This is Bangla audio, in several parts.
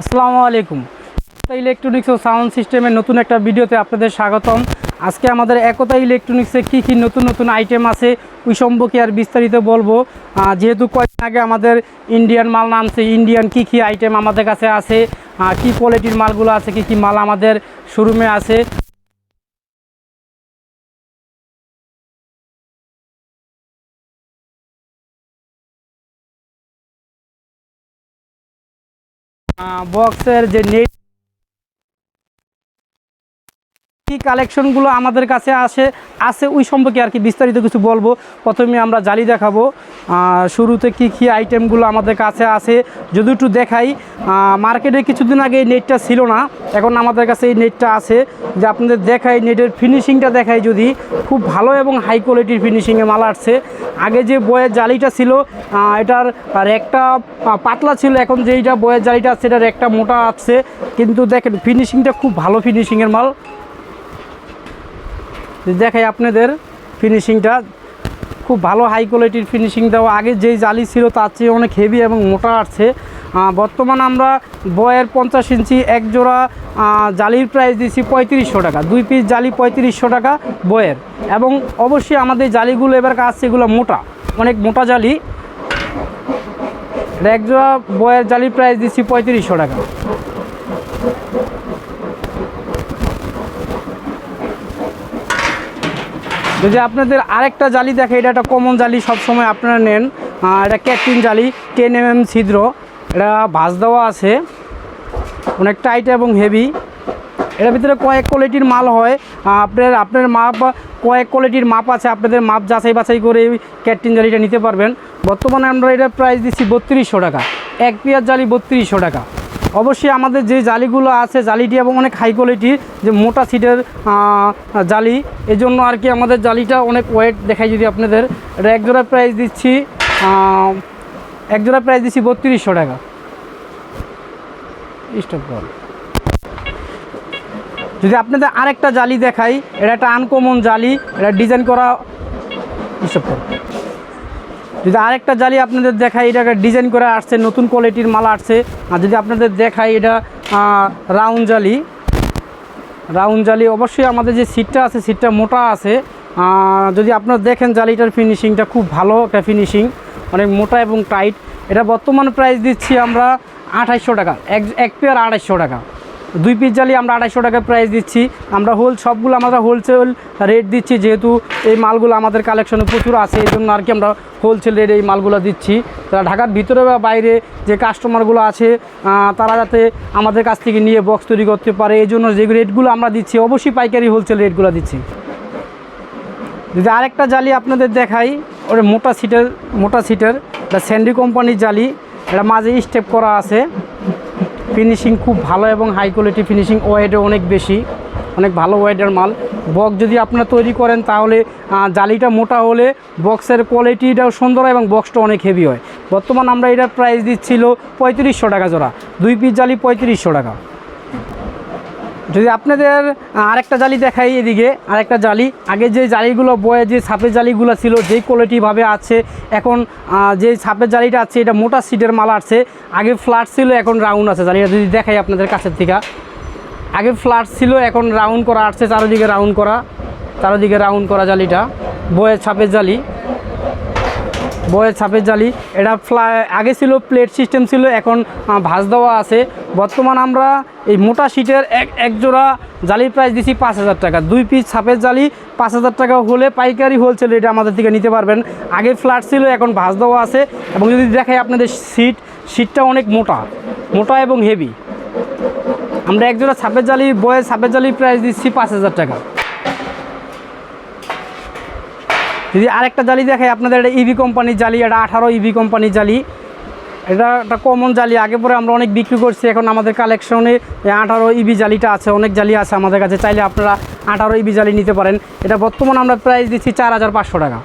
আসসালামু আলাইকুম। ইলেকট্রনিক্স ও সাউন্ড সিস্টেমের নতুন একটা ভিডিওতে আপনাদের স্বাগতম। আজকে আমাদের একতা ইলেকট্রনিক্সে কী নতুন নতুন আইটেম আছে ওই সম্পর্কে আর বিস্তারিত বলবো। যেহেতু কয়েকদিন আগে আমাদের ইন্ডিয়ান মাল নামছে, ইন্ডিয়ান কী আইটেম আমাদের কাছে আছে, কী কোয়ালিটির মালগুলো আছে, কী মাল আমাদের শোরুমে আছে। বক্সের যে নেট কী কালেকশনগুলো আমাদের কাছে আছে ওই সম্পর্কে আর কি বিস্তারিত কিছু বলবো। প্রথমে আমরা জালি দেখাবো, শুরুতে কী আইটেমগুলো আমাদের কাছে আছে যদি একটু দেখাই। মার্কেটে কিছুদিন আগে এই নেটটা ছিল না, এখন আমাদের কাছে এই নেটটা আছে। যে আপনাদের দেখাই নেটের ফিনিশিংটা দেখাই, যদি খুব ভালো এবং হাই কোয়ালিটির ফিনিশিংয়ে মাল আসছে। আগে যে বয়ের জালিটা ছিল এটার র্যাকটা পাতলা ছিল, এখন যেইটা বয়ের জালিটা আছে এটার র্যাকটা মোটা আছে, কিন্তু দেখেন ফিনিশিংটা খুব ভালো ফিনিশিংয়ের মাল। দেখাই আপনাদের ফিনিশিংটা খুব ভালো হাই কোয়ালিটির ফিনিশিং দেওয়া। আগে যেই জালি ছিল তার চেয়ে অনেক হেভি এবং মোটা আসছে। বর্তমানে আমরা বয়ের 50 ইঞ্চি এক জোড়া জালির প্রাইস দিচ্ছি 3500 টাকা, 2 পিস জালি 3500 টাকা বয়ের। এবং অবশ্যই আমাদের জালিগুলো এবার আসছে এগুলো মোটা, অনেক মোটা জালি। এক জোড়া বয়ের জালির প্রাইস দিচ্ছি 3500 টাকা। যদি আপনাদের আরেকটা জালি দেখে, এটা একটা কমন জালি, সবসময় আপনারা নেন। এটা ক্যাটরিন জালি, 10 mm ছিদ্র, এটা ভাঁজ দেওয়া আছে, অনেক টাইট এবং হেভি। এটার ভিতরে কয়েক কোয়ালিটির মাল হয়, আপনার মাপ কয়েক কোয়ালিটির মাপ আছে, আপনাদের মাপ যাচাই বাছাই করে এই ক্যাটরিন জালিটা নিতে পারবেন। বর্তমানে আমরা এটার প্রাইস দিচ্ছি 3200 টাকা, এক পেয়ার জালি 3200 টাকা। অবশ্যই আমাদের যে জালিগুলো আছে জালিটি এবং অনেক হাই কোয়ালিটির, যে মোটা সিটের জালি, এজন্য আর কি আমাদের জালিটা অনেক ওয়েট দেখায়। যদি আপনাদের এটা এক জোড়া প্রাইস দিচ্ছি 3200 টাকা। স্টপ কর। যদি আপনাদের আরেকটা জালি দেখাই, এটা একটা আনকমন জালি, এটা ডিজাইন করা। স্টপ কর। যদি আরেকটা জালি আপনাদের দেখাই, এটাকে ডিজাইন করে আসছে, নতুন কোয়ালিটির মাল আসছে। আর যদি আপনাদের দেখাই, এটা রাউন্ড জালি। অবশ্যই আমাদের যে সিটটা আছে সিটটা মোটা আছে। যদি আপনারা দেখেন জালিটার ফিনিশিংটা খুব ভালো একটা ফিনিশিং, অনেক মোটা এবং টাইট। এটা বর্তমানে প্রাইস দিচ্ছি আমরা 2800 টাকা, এক পেয়ার 2800 টাকা। 2 পিস জালি আমরা 2800 টাকা প্রাইস দিচ্ছি। আমরা সবগুলো আমরা হোলসেল রেট দিচ্ছি, যেহেতু এই মালগুলো আমাদের কালেকশনে প্রচুর আছে, এই জন্য আর কি আমরা হোলসেল রেট এই মালগুলো দিচ্ছি। তারা ঢাকার ভিতরে বা বাইরে যে কাস্টমারগুলো আছে তারা যাতে আমাদের কাছ থেকে নিয়ে বক্স তৈরি করতে পারে, এই জন্য যে রেটগুলো আমরা দিচ্ছি অবশ্যই পাইকারি হোলসেল রেটগুলো দিচ্ছি। যদি আরেকটা জালি আপনাদের দেখাই, ওটা মোটা সিটের এটা স্যান্ডি কোম্পানির জালি, এটা মাঝে স্টেপ করা আছে। ফিনিশিং খুব ভালো এবং হাই কোয়ালিটি ফিনিশিং, ওয়েটে অনেক বেশি, অনেক ভালো ওয়েটের মাল। বক্স যদি আপনারা তৈরি করেন তাহলে জালিটা মোটা হলে বক্সের কোয়ালিটিটাও সুন্দর এবং বক্সটা অনেক হেভি হয়। বর্তমান আমরা এটার প্রাইস দিচ্ছিল 3500 টাকা জোড়া, 2 পিস জালি 3500 টাকা। যদি আপনাদের আরেকটা জালি দেখাই, এদিকে আরেকটা জালি, আগে যে জালিগুলো বয়ে যে ছাপের জালিগুলো ছিল যেই কোয়ালিটিভাবে আছে, এখন যে ছাপের জালিটা আছে এটা মোটা সিটের মাল আছে। আগে ফ্ল্যাট ছিল, এখন রাউন্ড আছে জালিটা। যদি দেখাই আপনাদের কাছের থেকে, আগে ফ্ল্যাট ছিল, এখন রাউন্ড করা আসছে, চারোদিকে রাউন্ড করা জালিটা বয়ের ছাপের জালি। এটা আগে ছিল প্লেট সিস্টেম ছিল, এখন ভাঁজ দেওয়া আছে। বর্তমান আমরা এই মোটা শিটের এক জোড়া জালির প্রাইস দিচ্ছি 5000 টাকা, 2 পিস ছাপের জালি 5000 টাকা হলে পাইকারি হোলসেল রেটে আমাদের থেকে নিতে পারবেন। আগে ফ্ল্যাট ছিল, এখন ভাঁজ দেওয়া আছে। এবং যদি দেখাই আপনাদের সিটটা অনেক মোটা এবং হেভি। আমরা এক জোড়া বয়ের ছাপের জালির প্রাইস দিচ্ছি 5000 টাকা। যদি আরেকটা জালি দেখাই আপনাদের, এটা ইভি কোম্পানির জালি, এটা 18 ইভি কোম্পানির জালি। এটা একটা কমন জালি, আগে পরে আমরা অনেক বিক্রি করছি, এখন আমাদের কালেকশনে 18 ইভি জালিটা আছে। অনেক জালি আছে আমাদের কাছে, চাইলে আপনারা 18 ইভি জালি নিতে পারেন। এটা বর্তমানে আমরা প্রাইস দিচ্ছি 4500 টাকা,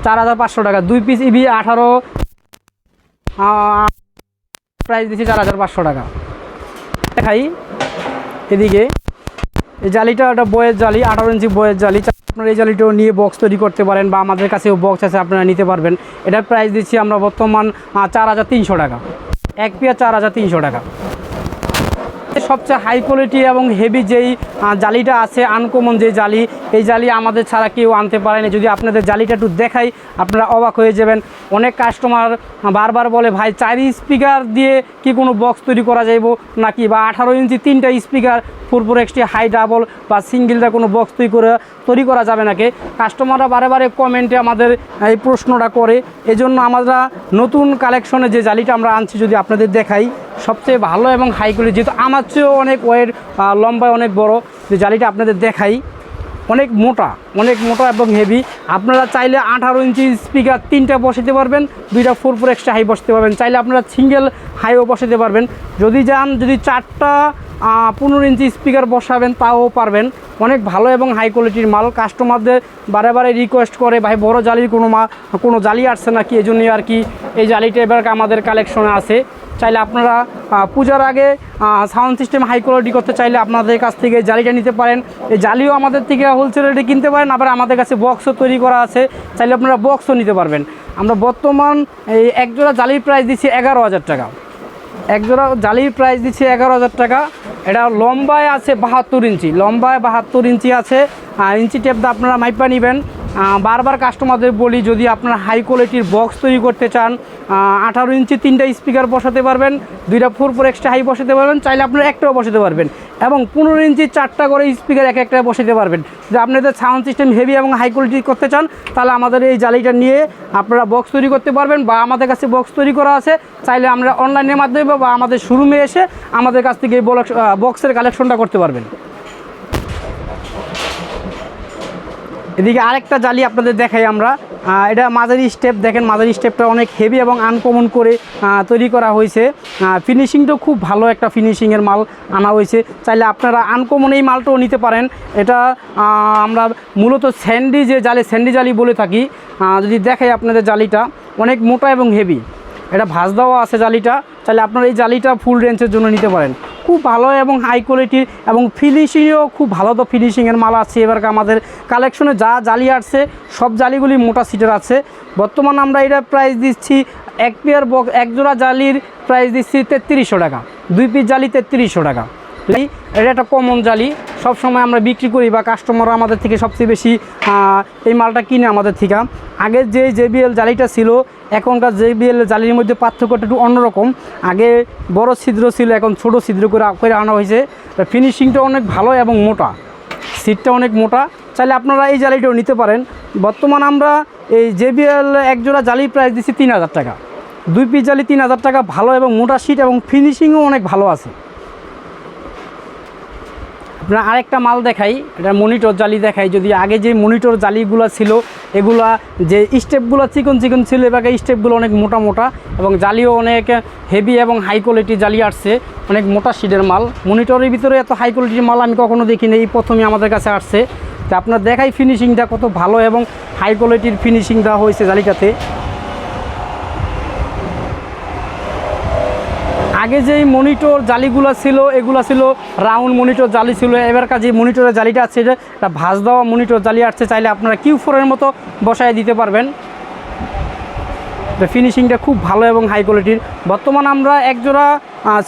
4500 টাকা। 2 পিস ইভি 18 প্রাইস দিচ্ছি 4500 টাকা। দেখাই এদিকে এই জালিটা, একটা বয়ের জালি, 18 ইঞ্চি বয়ের জালি। আপনারা এই জালিটাও নিয়ে বক্স তৈরি করতে পারেন, বা আমাদের কাছেও বক্স আছে, আপনারা নিতে পারবেন। এটার প্রাইস দিচ্ছি আমরা বর্তমান 4300 টাকা, এক পেয়ার 4300 টাকা। সবচেয়ে হাই কোয়ালিটি এবং হেভি যেই জালিটা আছে, আনকমন যে জালি, এই জালি আমাদের ছাড়া কেউ আনতে পারে না। যদি আপনাদের জালিটা একটু দেখাই আপনারা অবাক হয়ে যাবেন। অনেক কাস্টমার বারবার বলে ভাই 4 স্পিকার দিয়ে কি কোনো বক্স তৈরি করা যাইব নাকি, বা 18 ইঞ্চি 3টা স্পিকার 4 এক্সটি হাই ডাবল বা সিঙ্গেলটা কোনো বক্স তৈরি করা যাবে নাকি। কাস্টমাররা বারে কমেন্টে আমাদের এই প্রশ্নটা করে। এজন্য আমরা নতুন কালেকশনে যে জালিটা আমরা আনছি যদি আপনাদের দেখাই, সবচেয়ে ভালো এবং হাই কোয়ালিটি, যেহেতু আমার চেয়েও অনেক ওয়েট লম্বায় অনেক বড়, যে জালিটা আপনাদের দেখাই অনেক মোটা এবং হেভি। আপনারা চাইলে 18 ইঞ্চি স্পিকার 3টা বসাতে পারবেন, 2টা 4 এক্সট্রা হাই বসাতে পারবেন। চাইলে আপনারা সিঙ্গেল হাইও বসাতে পারবেন। যদি 4টা 15 ইঞ্চি স্পিকার বসাবেন তাও পারবেন। অনেক ভালো এবং হাই কোয়ালিটির মাল। কাস্টমারদের বারে রিকোয়েস্ট করে ভাই বড় জালির কোনো জালি আসছে নাকি, এই জন্যই আর কি এই জালিটা এবার আমাদের কালেকশনে আছে। চাইলে আপনারা পূজার আগে সাউন্ড সিস্টেম হাই কোয়ালিটি করতে চাইলে আপনাদের কাছ থেকে জালিটা নিতে পারেন। এই জালিও আমাদের থেকে হোলসেল রেটে কিনতে পারেন, আবার আমাদের কাছে বক্সও তৈরি করা আছে, চাইলে আপনারা বক্সও নিতে পারবেন। আমরা বর্তমান এই একজোড়া জালির প্রাইস দিচ্ছি 11,000 টাকা। একজোড়া জালির প্রাইস দিচ্ছি 11,000 টাকা। এটা লম্বায় আছে 72 ইঞ্চি, লম্বায় 72 ইঞ্চি আছে। ইঞ্চি টেপ দিয়ে আপনারা মাইপা নেবেন। বারবার কাস্টমারদের বলি, যদি আপনারা হাই কোয়ালিটির বক্স তৈরি করতে চান, 18 ইঞ্চি 3টা স্পিকার বসাতে পারবেন, 2টা 4 এক্সট্রা হাই বসাতে পারবেন, চাইলে আপনারা একটাও বসাতে পারবেন, এবং 15 ইঞ্চি 4টা করে স্পিকার একটা বসাতে পারবেন। যদি আপনাদের সাউন্ড সিস্টেম হেভি এবং হাই কোয়ালিটি করতে চান, তাহলে আমাদের এই জালিটা নিয়ে আপনারা বক্স তৈরি করতে পারবেন, বা আমাদের কাছে বক্স তৈরি করা আছে। চাইলে আমরা অনলাইনের মাধ্যমে বা আমাদের শোরুমে এসে আমাদের কাছ থেকে এই বক্সের কালেকশনটা করতে পারবেন। এদিকে আরেকটা জালি আপনাদের দেখাই আমরা। এটা মাঝারি স্টেপ, দেখেন মাঝারি স্টেপটা অনেক হেভি এবং আনকমন করে তৈরি করা হয়েছে। ফিনিশিংটাও খুব ভালো একটা ফিনিশিংয়ের মাল আনা হয়েছে। চাইলে আপনারা আনকমন এই মালটাও নিতে পারেন। এটা আমরা মূলত স্যান্ডি জালি বলে থাকি। যদি দেখাই আপনাদের জালিটা অনেক মোটা এবং হেভি, এটা ভাঁজ দেওয়া আছে জালিটা। চাইলে আপনারা এই জালিটা ফুল রেঞ্জের জন্য নিতে পারেন। খুব ভালো এবং হাই কোয়ালিটির, এবং ফিনিশিংও খুব ভালো তো ফিনিশিংয়ের মাল আছে। এবার আমাদের কালেকশনে যা জালি আসছে সব জালিগুলি মোটা সিটের আছে। বর্তমান আমরা এটা প্রাইস দিচ্ছি এক পেয়ার বক্স, একজোড়া জালির প্রাইস দিচ্ছি 3300 টাকা, 2 পিস জালি 3300 টাকা। এটা একটা কমন জালি, সবসময় আমরা বিক্রি করি বা কাস্টমাররা আমাদের থেকে সবচেয়ে বেশি এই মালটা কিনে আমাদের থেকে। আগের যে JBL জালিটা ছিল, এখনকার JBL জালির মধ্যে পার্থক্যটা একটু অন্যরকম। আগে বড় ছিদ্র ছিল, এখন ছোট ছিদ্র করে আনা হয়েছে। ফিনিশিংটা অনেক ভালো এবং মোটা, সিটটা অনেক মোটা। চাইলে আপনারা এই জালিটাও নিতে পারেন। বর্তমান আমরা এই JBL একজোড়া জালির প্রাইস দিচ্ছি 3000 টাকা, 2 পিস জালি 3000 টাকা। ভালো এবং মোটা সিট এবং ফিনিশিংও অনেক ভালো আছে। আপনার আরেকটা মাল দেখাই, এটা মনিটর জালি দেখাই। যদি আগে যে মনিটর জালিগুলো ছিল, এগুলা যে স্টেপগুলো চিকন ছিল, এবার স্টেপগুলো অনেক মোটা এবং জালিও অনেক হেভি এবং হাই কোয়ালিটির জালি আসছে, অনেক মোটা শিটের মাল। মনিটরের ভিতরে এত হাই কোয়ালিটির মাল আমি কখনো দেখিনি, এই প্রথমে আমাদের কাছে আসছে। তো আপনার দেখাই ফিনিশিংটা কত ভালো এবং হাই কোয়ালিটির ফিনিশিং দেওয়া হয়েছে জালিটাতে। আগে যেই মনিটর জালিগুলো ছিল, এগুলো ছিল রাউন্ড মনিটর জালি ছিল। এবারকার যে মনিটরের জালিটা আছে, এটা ভাঁজ দেওয়া মনিটর জালি আসছে। চাইলে আপনারা Q4-এর মতো বসায় দিতে পারবেন। ফিনিশিংটা খুব ভালো এবং হাই কোয়ালিটির। বর্তমান আমরা একজোড়া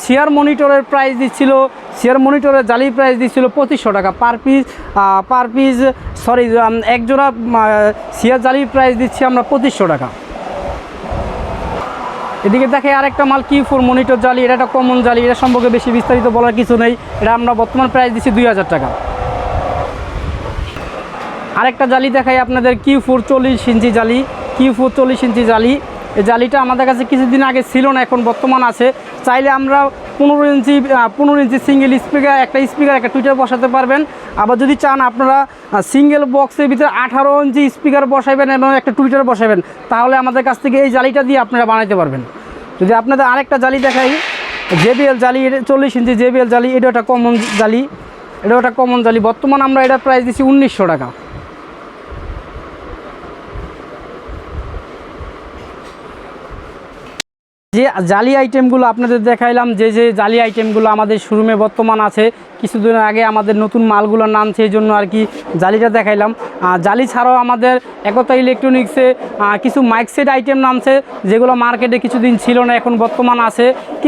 শেয়ার মনিটরের প্রাইস দিচ্ছিল, শেয়ার মনিটরের জালির প্রাইস দিচ্ছিল 2500 টাকা পার পিস। একজোড়া শেয়ার জালির প্রাইস দিচ্ছি আমরা 2500 টাকা। এদিকে দেখে আরেকটা মাল Q4 মনিটর জালি, এটা একটা কমন জালি। এটা সম্পর্কে বেশি বিস্তারিত বলার কিছু নেই। এটা আমরা বর্তমান প্রাইস দিচ্ছি 2000 টাকা। আরেকটা জালি দেখাই আপনাদের Q4 40 ইঞ্চি জালি, Q4 40 ইঞ্চি জালি। এই জালিটা আমাদের কাছে কিছুদিন আগে ছিল না, এখন বর্তমান আছে। চাইলে আমরা 15 ইঞ্চি সিঙ্গেল স্পিকার, একটা টুইটার বসাতে পারবেন। আবার যদি চান আপনারা সিঙ্গেল বক্সের ভিতরে 18 ইঞ্চি স্পিকার বসাবেন এবং একটা টুইটার বসাবেন, তাহলে আমাদের কাছ থেকে এই জালিটা দিয়ে আপনারা বানাইতে পারবেন। যদি আপনাদের আরেকটা জালি দেখাই, JBL জালি, 40 ইঞ্চি JBL জালি। এটা একটা কমন জালি, বর্তমান আমরা এটা প্রাইস দিচ্ছি 1900 টাকা। যে জালি আইটেমগুলো আপনাদের দেখাইলাম, যে জালি আইটেমগুলো আমাদের শোরুমে বর্তমান আছে, কিছুদিন আগে আমাদের নতুন মালগুলোর নাম, সেই জন্য আর কি জালিটা দেখাইলাম। জালি ছাড়াও আমাদের একতা ইলেকট্রনিক্সে কিছু মাইক সেট আইটেম নামছে, যেগুলো মার্কেটে কিছুদিন ছিল না, এখন বর্তমান আছে।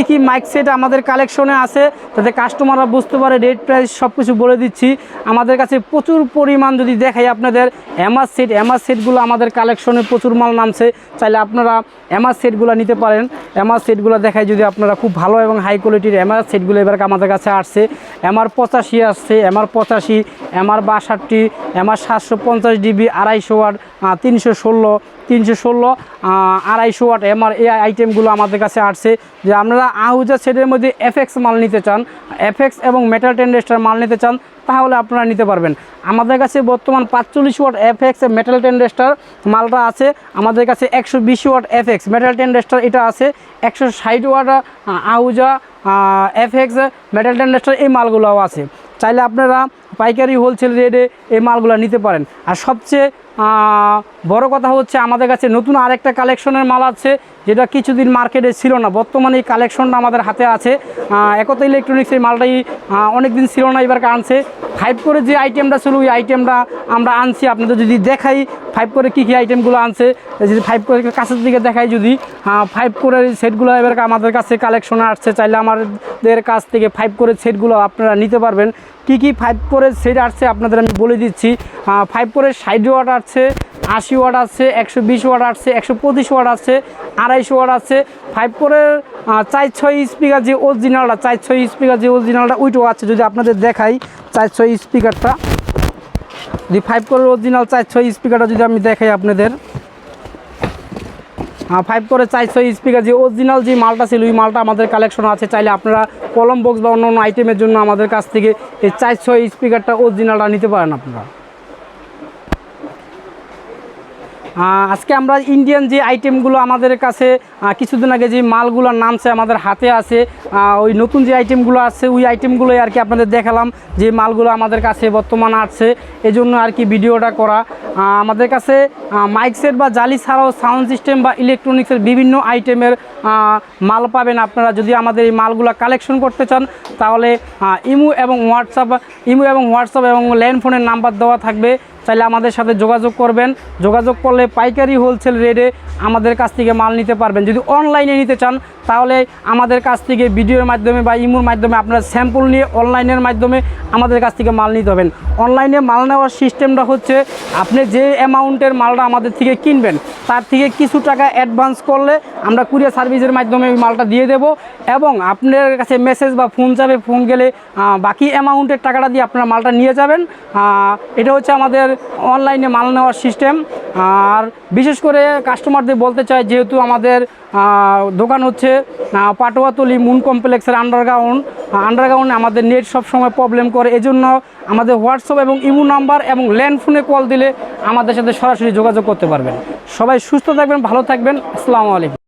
কী মাইক সেট আমাদের কালেকশনে আছে, যাতে কাস্টমাররা বুঝতে পারে রেট প্রাইস সব কিছু বলে দিচ্ছি। আমাদের কাছে প্রচুর পরিমাণ যদি দেখাই আপনাদের এমআর সেটগুলো আমাদের কালেকশনে প্রচুর মাল নামছে, চাইলে আপনারা এমআর সেটগুলো নিতে পারেন। এমআর সেটগুলো দেখাই যদি আপনারা, খুব ভালো এবং হাই কোয়ালিটির এমআর সেটগুলো এবার আমাদের কাছে আসছে। এমআর 85 আসছে, MR 85, MR 62, MR 750 DB 250 watt, 316, 250 watt MR এই আইটেমগুলো আমাদের কাছে আসছে। যে আপনারা আহুজা সেটের মধ্যে এফএক্স মাল নিতে চান, এফএক্স এবং মেটাল টেন্ডেস্টার মাল নিতে চান, তাহলে আপনারা নিতে পারবেন। আমাদের কাছে বর্তমান 45 ওয়াট এফএক্স মেটাল টেন্ডেস্টার মালটা আছে। আমাদের কাছে 120 ওয়াট এফএক্স মেটাল টেন্ডেস্টার এটা আছে। 160 ওয়াট আহুজা এফএক্স মেটাল টেন্ডেস্টার এই মালগুলোও আছে। চাইলে আপনারা পাইকারি হোলসেল রেটে এই মালগুলো নিতে পারেন। আর সবচেয়ে বড় কথা হচ্ছে আমাদের কাছে নতুন আরেকটা কালেকশনের মাল আছে, যেটা কিছুদিন মার্কেটে ছিল না, বর্তমানে এই কালেকশনটা আমাদের হাতে আছে। একতা ইলেকট্রনিক্স এই মালটাই অনেক দিন ছিল না, এবার আনছে। 5 করে যে আইটেমটা ছিল ওই আইটেমটা আমরা আনছি। আপনাদের যদি দেখাই 5 করে কী আইটেমগুলো আনছে, যদি 5 করে কাছের দিকে দেখাই, যদি 5 করে সেটগুলো এবার আমাদের কাছে কালেকশনে আসছে। চাইলে আমাদের কাছ থেকে 5 করে সেটগুলো আপনারা নিতে পারবেন। কী 5 করে সেট আসছে আপনাদের আমি বলে দিচ্ছি। 5 করে 60 ওয়াট আসছে, 80 ওয়াট আছে, 120 ওয়াট আছে, 125 ওয়াট আছে, 250 ওয়াট আছে। 5 করে 4-6 স্পিকার যে অরিজিনালটা, 4-6 স্পিকার যে অরিজিনালটা ওইটাও আছে। যদি আপনাদের দেখাই 4-6 স্পিকারটা, যদি 5 করে অরিজিনাল 4-6 স্পিকারটা যদি আমি দেখাই আপনাদের, 5 করে 4-6 স্পিকার যে অরিজিনাল যে মালটা ছিল ওই মালটা আমাদের কালেকশন আছে। চাইলে আপনারা কলম বক্স বা অন্য আইটেমের জন্য আমাদের কাছ থেকে এই 4-6 স্পিকারটা অরিজিনালটা নিতে পারেন আপনারা। আজকে আমরা ইন্ডিয়ান যে আইটেমগুলো আমাদের কাছে কিছুদিন আগে যে মালগুলোর নামছে আমাদের হাতে আছে, ওই নতুন যে আইটেমগুলো আছে ওই আইটেমগুলোই আর কি আপনাদের দেখালাম, যে মালগুলো আমাদের কাছে বর্তমানে আসছে, এজন্য আর কি ভিডিওটা করা। আমাদের কাছে মাইক সেট বা জালি ছাড়াও সাউন্ড সিস্টেম বা ইলেকট্রনিক্সের বিভিন্ন আইটেমের মাল পাবেন আপনারা। যদি আমাদের এই মালগুলো কালেকশন করতে চান তাহলে ইমো এবং হোয়াটসঅ্যাপ এবং ল্যান্ড ফোনের নাম্বার দেওয়া থাকবে, চাইলে আমাদের সাথে যোগাযোগ করবেন। যোগাযোগ করলে পাইকারি হোলসেল রেটে আমাদের কাছ থেকে মাল নিতে পারবেন। যদি অনলাইনে নিতে চান তাহলে আমাদের কাছ থেকে ভিডিওর মাধ্যমে বা ইমোর মাধ্যমে আপনারা স্যাম্পল নিয়ে অনলাইনের মাধ্যমে আমাদের কাছ থেকে মাল নিতে হবেন। অনলাইনে মাল নেওয়ার সিস্টেমটা হচ্ছে, আপনি যে অ্যামাউন্টের মালটা আমাদের থেকে কিনবেন তার থেকে কিছু টাকা অ্যাডভান্স করলে আমরা কুরিয়ার সার্ভিসের মাধ্যমে ওই মালটা দিয়ে দেব, এবং আপনার কাছে মেসেজ বা ফোন যাবে, ফোন গেলে বাকি অ্যামাউন্টের টাকাটা দিয়ে আপনারা মালটা নিয়ে যাবেন। এটা হচ্ছে আমাদের অনলাইনে মাল নেওয়ার সিস্টেম। আর বিশেষ করে কাস্টমারদের বলতে চাই, যেহেতু আমাদের দোকান হচ্ছে পাটোয়াতলি মুন কমপ্লেক্সের আন্ডারগ্রাউন্ডে আমাদের নেট সব সময় প্রবলেম করে, এজন্য আমাদের হোয়াটসঅ্যাপ এবং ইমো নাম্বার এবং ল্যান্ড ফোনে কল দিলে আমাদের সাথে সরাসরি যোগাযোগ করতে পারবেন। সবাই সুস্থ থাকবেন, ভালো থাকবেন। আসসালামু আলাইকুম।